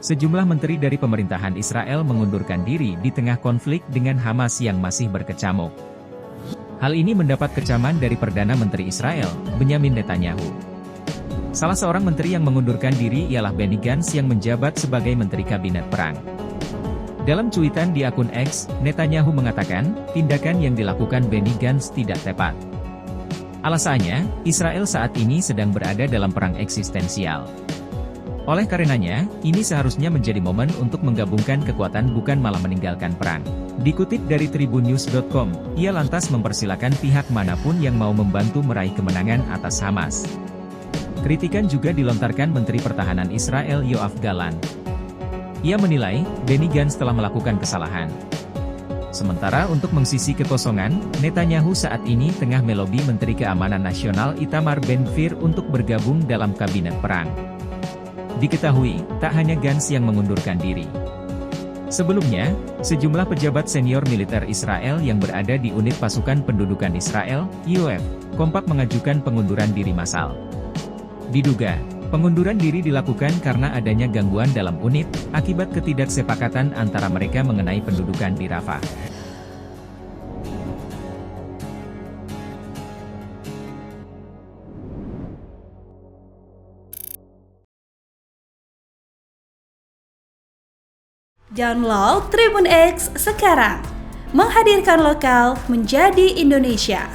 Sejumlah menteri dari pemerintahan Israel mengundurkan diri di tengah konflik dengan Hamas yang masih berkecamuk. Hal ini mendapat kecaman dari Perdana Menteri Israel, Benyamin Netanyahu. Salah seorang menteri yang mengundurkan diri ialah Benny Gantz yang menjabat sebagai Menteri Kabinet Perang. Dalam cuitan di akun X, Netanyahu mengatakan, tindakan yang dilakukan Benny Gantz tidak tepat. Alasannya, Israel saat ini sedang berada dalam perang eksistensial. Oleh karenanya, ini seharusnya menjadi momen untuk menggabungkan kekuatan bukan malah meninggalkan perang. Dikutip dari tribunnews.com, ia lantas mempersilakan pihak manapun yang mau membantu meraih kemenangan atas Hamas. Kritikan juga dilontarkan Menteri Pertahanan Israel Yoav Gallant. Ia menilai, Benny Gantz telah melakukan kesalahan. Sementara untuk mengisi kekosongan, Netanyahu saat ini tengah melobi Menteri Keamanan Nasional Itamar Ben-Gvir untuk bergabung dalam kabinet perang. Diketahui, tak hanya Gantz yang mengundurkan diri. Sebelumnya, sejumlah pejabat senior militer Israel yang berada di unit pasukan pendudukan Israel, IOF, kompak mengajukan pengunduran diri massal. Diduga, pengunduran diri dilakukan karena adanya gangguan dalam unit, akibat ketidaksepakatan antara mereka mengenai pendudukan di Rafah. Download Tribun X sekarang, menghadirkan lokal menjadi Indonesia.